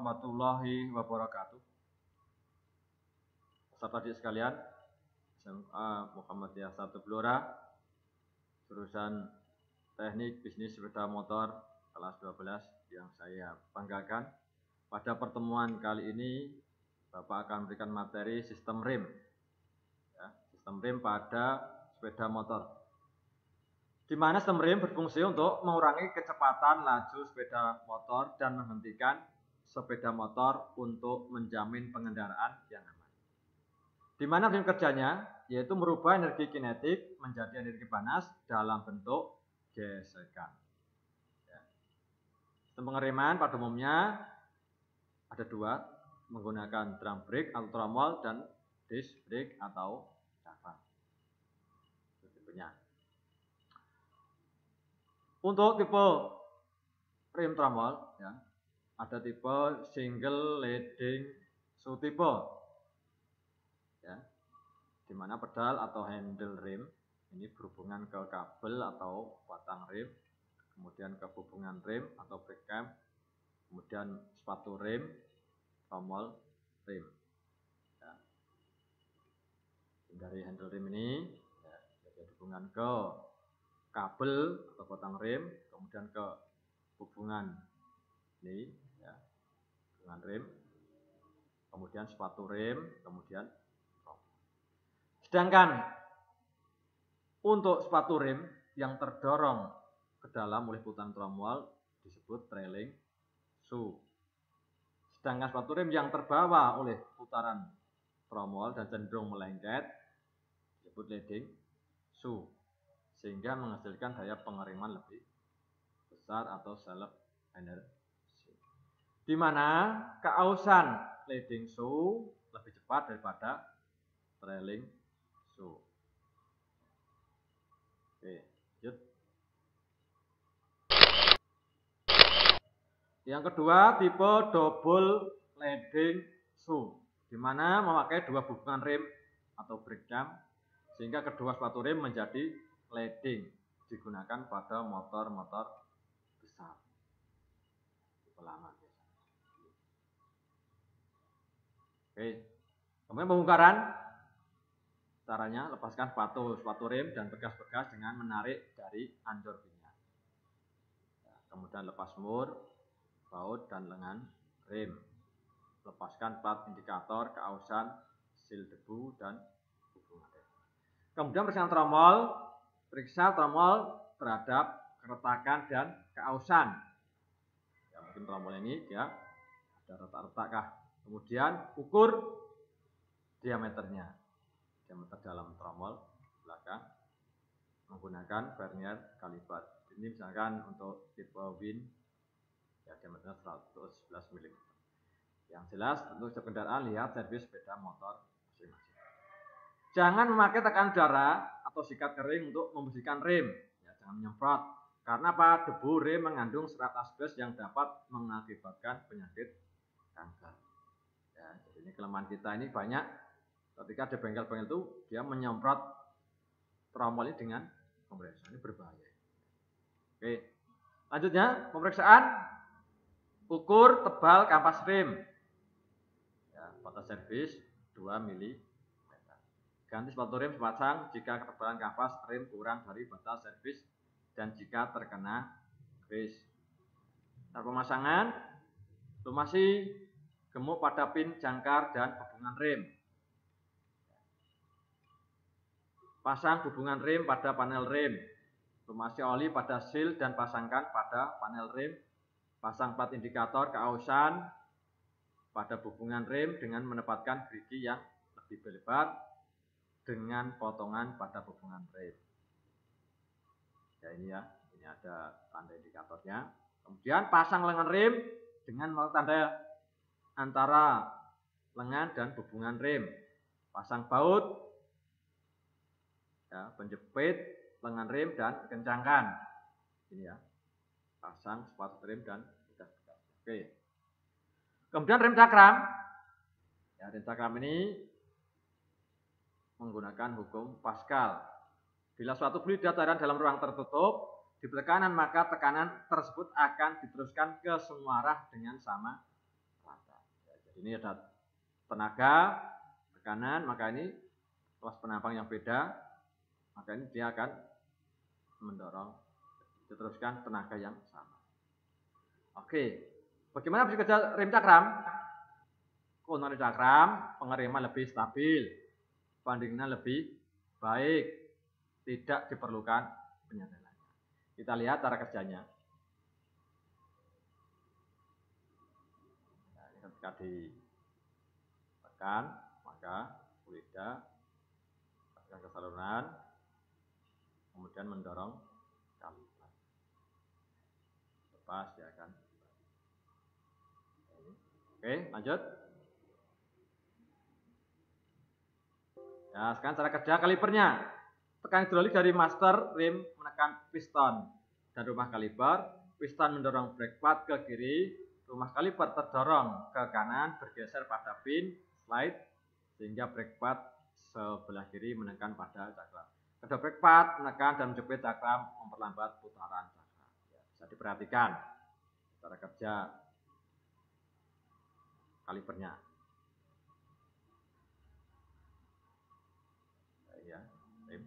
warahmatullahi wabarakatuh. Peserta didik sekalian, SMA Muhammadiyah 1 Blora, jurusan Teknik Bisnis Sepeda Motor kelas 12 yang saya banggakan. Pada pertemuan kali ini, Bapak akan memberikan materi sistem rem. Ya, sistem rem pada sepeda motor. Di mana sistem rem berfungsi untuk mengurangi kecepatan laju sepeda motor dan menghentikan sepeda motor untuk menjamin pengendaraan yang aman. Di mana rem kerjanya yaitu merubah energi kinetik menjadi energi panas dalam bentuk gesekan. Ya. Sistem pengereman pada umumnya ada dua, menggunakan drum brake atau tromol dan disc brake atau cakram. Itu tipenya. Untuk tipe rem tromol, ya, ada tipe single leading shoe tipe, ya, di mana pedal atau handle rem ini berhubungan ke kabel atau batang rem, kemudian ke hubungan rem atau brake cam, kemudian sepatu rem, tromol rem. Ya. Dari handle rem ini, ya, jadi hubungan ke kabel atau batang rem, kemudian ke hubungan ini, ya, hubungan rem, kemudian sepatu rem, kemudian tromol. Sedangkan untuk sepatu rem yang terdorong ke dalam oleh putaran tromol disebut trailing shoe. Sedangkan sepatu rem yang terbawa oleh putaran tromol dan cenderung melengket disebut leading shoe, sehingga menghasilkan daya pengereman lebih besar atau self energy. Di mana keausan leading shoe lebih cepat daripada trailing shoe. Oke, lanjut. Yang kedua, tipe double leading shoe, di mana memakai dua hubungan rem atau brake cam, sehingga kedua sepatu rem menjadi leading, digunakan pada motor-motor besar. Lama. Oke. Kemudian pembongkaran. Caranya lepaskan sepatu rem dan bekas-bekas dengan menarik dari anjor pinion. Kemudian lepas mur, baut dan lengan rem. Lepaskan plat indikator, keausan, sil debu dan hubungan rem. Kemudian periksa tromol. Periksa tromol terhadap keretakan dan keausan. Ya, mungkin tromol ini ya ada retak-retak kah. Kemudian ukur diameternya. Diameter dalam tromol belakang menggunakan vernier kaliber. Ini misalkan untuk tipe Win ya diameternya 111 mm. Yang jelas untuk setiap kendaraan lihat servis sepeda motor masing-masing. Jangan memakai tekanan udara atau sikat kering untuk membersihkan rem. Ya, jangan menyemprot. Karena apa? Debu rem mengandung serat asbes yang dapat mengakibatkan penyakit kanker. Ya, jadi ini kelemahan kita ini banyak. Ketika ada bengkel-bengkel itu dia menyemprot tromol ini dengan kompresor, ini berbahaya. Oke, lanjutnya pemeriksaan ukur tebal kampas rem. Ya, batas servis 2 mm. Ganti sepatu rem sepasang jika ketebalan kampas rem kurang dari batas servis dan jika terkena grease. Cara pemasangan, lumasi gemuk pada pin jangkar dan hubungan rem. Pasang hubungan rem pada panel rem. Lumasi oli pada seal dan pasangkan pada panel rem. Pasang plat indikator keausan pada hubungan rem dengan menempatkan gerigi yang lebih lebar dengan potongan pada hubungan rem. Ya ini ya, ini ada tanda indikatornya. Kemudian pasang lengan rem dengan tanda antara lengan dan hubungan rem. Pasang baut, ya, penjepit lengan rem dan kencangkan. Ini ya, pasang sepatu rem dan bekas-bekas. Oke. Kemudian rem cakram. Ya, rem cakram ini menggunakan hukum Pascal. Bila suatu fluid dalam ruang tertutup di tekanan, maka tekanan tersebut akan diteruskan ke semua arah dengan sama rata. Ini ada tenaga, tekanan, maka ini kelas penampang yang beda, maka ini dia akan mendorong, diteruskan tenaga yang sama. Oke, bagaimana bekerja rem cakram? Keuntungan cakram, pengereman lebih stabil, bandingnya lebih baik, tidak diperlukan penyetelan. Kita lihat cara kerjanya. Nah, ini ketika ditekan, maka lidah tekan ke saluran, kemudian mendorong kaliper. Lepas dia akan. Oke, lanjut. Ya, sekarang cara kerja kalipernya. Tekan hidrolik dari master rem menekan piston dan rumah kaliper. Piston mendorong brake pad ke kiri. Rumah kaliper terdorong ke kanan, bergeser pada pin slide sehingga brake pad sebelah kiri menekan pada cakram. Kedua brake pad menekan dan menjepit cakram, memperlambat putaran cakram. Ya, bisa diperhatikan cara kerja kalipernya. Ya, rem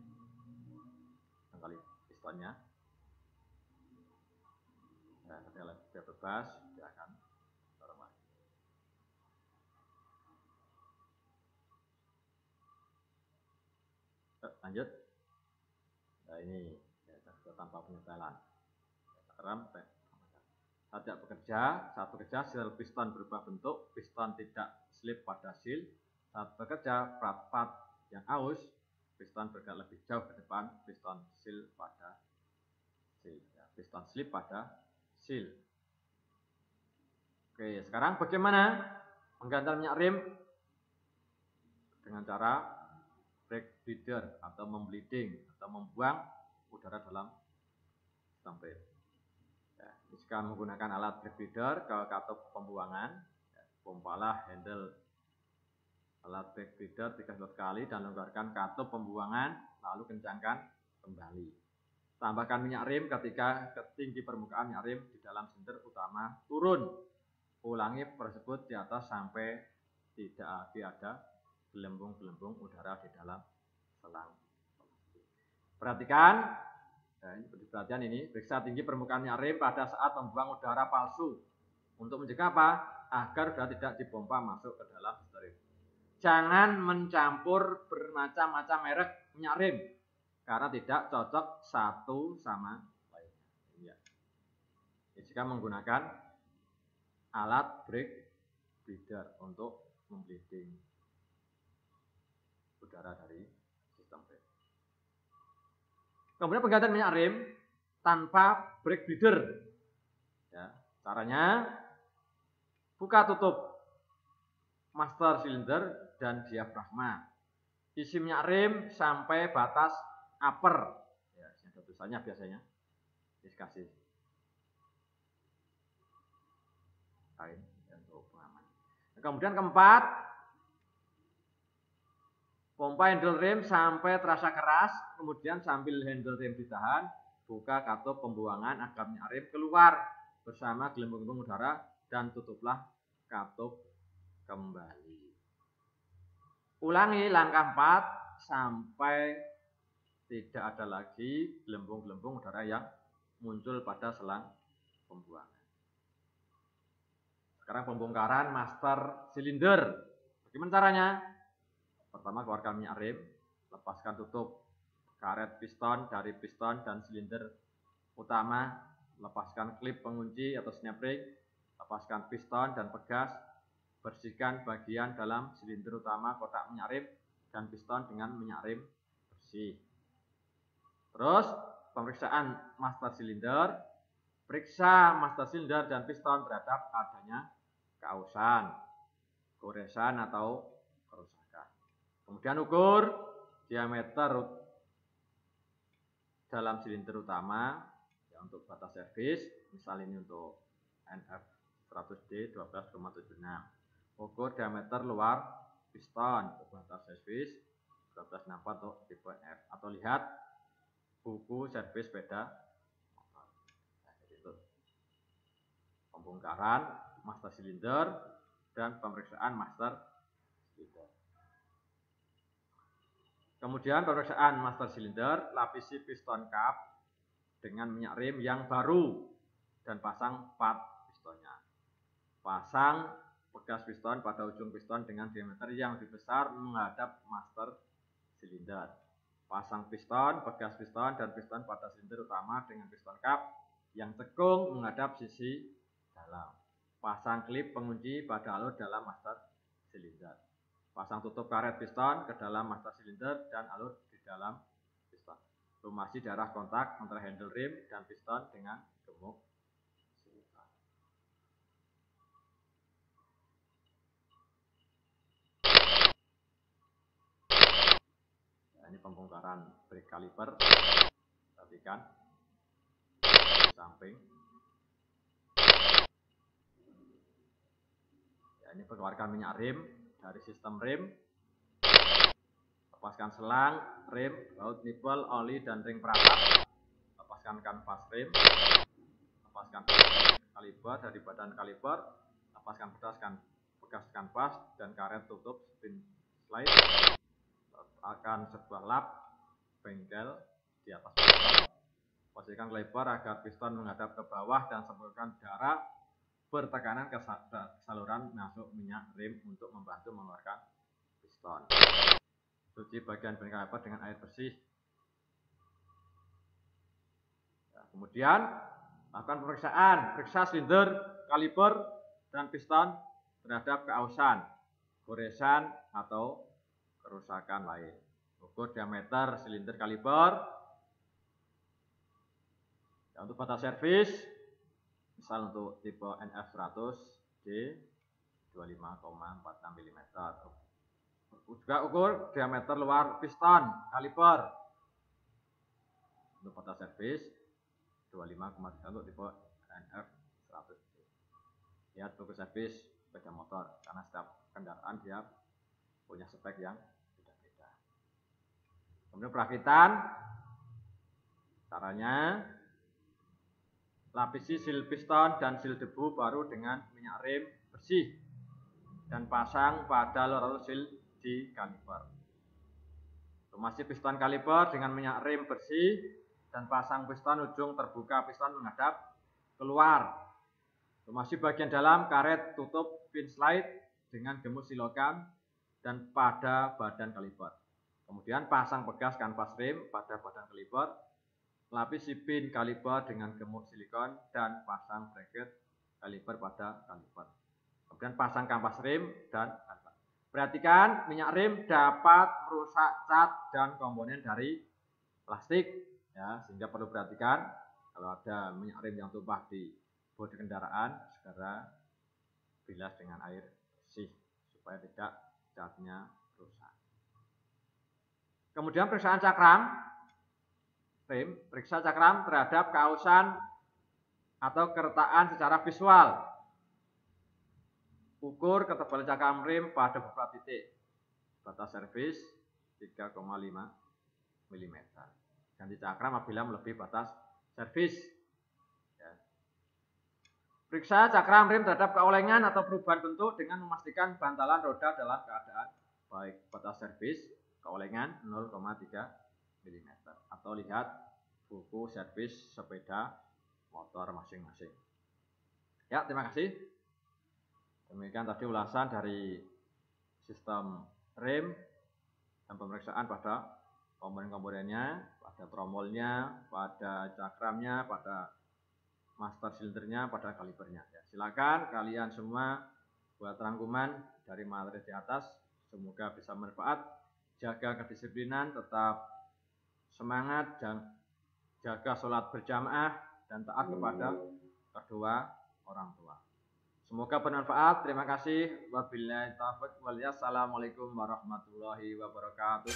kali pistonnya. Nah, ketika dia bebas, dia akan dorong lagi. Lanjut. Nah, ini ya, tanpa penyetelan. Cakram saat tidak bekerja, saat bekerja seal piston berubah bentuk, piston tidak slip pada seal. Saat bekerja, pad yang aus, piston bergerak lebih jauh ke depan, piston seal pada seal. Ya, piston slip pada seal. Oke, sekarang bagaimana mengganti minyak rem? Dengan cara brake bleeder atau membleeding atau membuang udara dalam sistem rem. Ya, jika menggunakan alat brake bleeder ke katup pembuangan, ya, pompalah handle alat brake bleeder 3 kali dan longgarkan katup pembuangan, lalu kencangkan kembali. Tambahkan minyak rem ketika tinggi permukaan minyak rem di dalam silinder utama turun. Ulangi tersebut di atas sampai tidak lagi ada gelembung-gelembung udara di dalam selang. Perhatikan, nah ini perhatian ini, periksa tinggi permukaan minyak rem pada saat membuang udara palsu. Untuk mencegah apa? Agar udara tidak dipompa masuk ke dalam rem. Jangan mencampur bermacam-macam merek minyak rem, karena tidak cocok satu sama lainnya. Jika menggunakan alat brake bleeder untuk membleeding udara dari sistem rem. Kemudian penggantian minyak rem tanpa brake bleeder. Ya, caranya buka tutup master silinder dan diafragma. Isi minyak rem sampai batas upper. Ya, ada tulisannya biasanya. Dikasih kain untuk pengaman. Kemudian keempat, pompa handle rem sampai terasa keras, kemudian sambil handle rem ditahan, buka katup pembuangan agar minyak rem keluar bersama gelembung-gelembung udara dan tutuplah katup kembali. Ulangi langkah 4 sampai tidak ada lagi gelembung-gelembung udara yang muncul pada selang pembuangan. Sekarang pembongkaran master silinder. Bagaimana caranya? Pertama, keluarkan minyak rem, lepaskan tutup karet piston dari piston dan silinder utama, lepaskan klip pengunci atau snap ring, lepaskan piston dan pegas, bersihkan bagian dalam silinder utama kotak minyak rem dan piston dengan minyak rem bersih. Terus, pemeriksaan master silinder, periksa master silinder dan piston terhadap adanya keausan, goresan atau kerusakan. Kemudian ukur diameter dalam silinder utama ya, untuk batas servis, misal ini untuk NF 100D 12,76. Ukur diameter luar piston untuk batas servis 12,64 untuk tipe F, atau lihat buku servis sepeda motor. Nah, itu pembongkaran master silinder dan pemeriksaan master silinder. Kemudian pemeriksaan master silinder, lapisi piston kap dengan minyak rem yang baru dan pasang pad pistonnya. Pasang pegas piston pada ujung piston dengan diameter yang lebih besar menghadap master silinder. Pasang piston, pegas piston, dan piston pada silinder utama dengan piston kap yang cekung menghadap sisi dalam. Pasang klip pengunci pada alur dalam master silinder. Pasang tutup karet piston ke dalam master silinder dan alur di dalam piston. Lumasi daerah kontak antara handle rem dan piston dengan gemuk silikon. Nah, ini pembongkaran brake kaliper. Perhatikan di samping. Ya, ini mengeluarkan minyak rem dari sistem rem. Lepaskan selang, rem, baut nipel, oli, dan ring perapat. Lepaskan kanvas rem. Lepaskan kaliper dari badan kaliper. Lepaskan bekas kanvas dan karet tutup spin slide. Letakkan sebuah lap bengkel di atas piston. Posisikan kaliper agar piston menghadap ke bawah dan semprotkan darah bertekanan ke saluran masuk minyak rem untuk membantu mengeluarkan piston. Cuci bagian bengkel kaliper dengan air bersih. Ya, kemudian lakukan pemeriksaan, periksa silinder, kaliper, dan piston terhadap keausan, goresan, atau kerusakan lain. Ukur diameter silinder kaliper. Ya, untuk batas servis, misal untuk tipe NF100D 25,46 mm. Juga ukur diameter luar piston kaliper. Untuk batas servis 25,3 untuk tipe NF100D. Lihat buku servis sepeda motor, karena setiap kendaraan dia punya spek yang beda-beda. Kemudian perakitan, caranya lapisi sil piston dan sil debu baru dengan minyak rem bersih dan pasang pada lorong sil di kaliper. Lumasi piston kaliper dengan minyak rem bersih dan pasang piston ujung terbuka piston menghadap keluar. Lumasi bagian dalam karet tutup pin slide dengan gemuk silikon dan pada badan kaliper. Kemudian pasang pegas kanvas rem pada badan kaliper. Lapisi pin kaliper dengan gemuk silikon dan pasang bracket kaliper pada kaliper. Kemudian pasang kanvas rem dan kaliper. Perhatikan, minyak rem dapat merusak cat dan komponen dari plastik, ya, sehingga perlu perhatikan kalau ada minyak rem yang tumpah di bodi kendaraan, segera bilas dengan air bersih supaya tidak catnya rusak. Kemudian periksaan cakram rem, periksa cakram terhadap keausan atau keretakan secara visual. Ukur ketebalan cakram rem pada beberapa titik. Batas servis 3,5 mm. Ganti cakram apabila melebihi batas servis. Ya. Periksa cakram rem terhadap keolengan atau perubahan bentuk dengan memastikan bantalan roda dalam keadaan baik. Batas servis keolengan 0,3 mm. Atau lihat buku servis sepeda motor masing-masing. Ya, terima kasih. Demikian tadi ulasan dari sistem rem dan pemeriksaan pada komponen-komponennya, pada tromolnya, pada cakramnya, pada master silindernya, pada kalipernya. Ya, silakan kalian semua buat rangkuman dari materi di atas. Semoga bisa bermanfaat. Jaga kedisiplinan, tetap semangat dan jaga sholat berjamaah dan taat kepada kedua orang tua. Semoga bermanfaat. Terima kasih. Wabillahi taufiq wal hidayah. Assalamualaikum warahmatullahi wabarakatuh.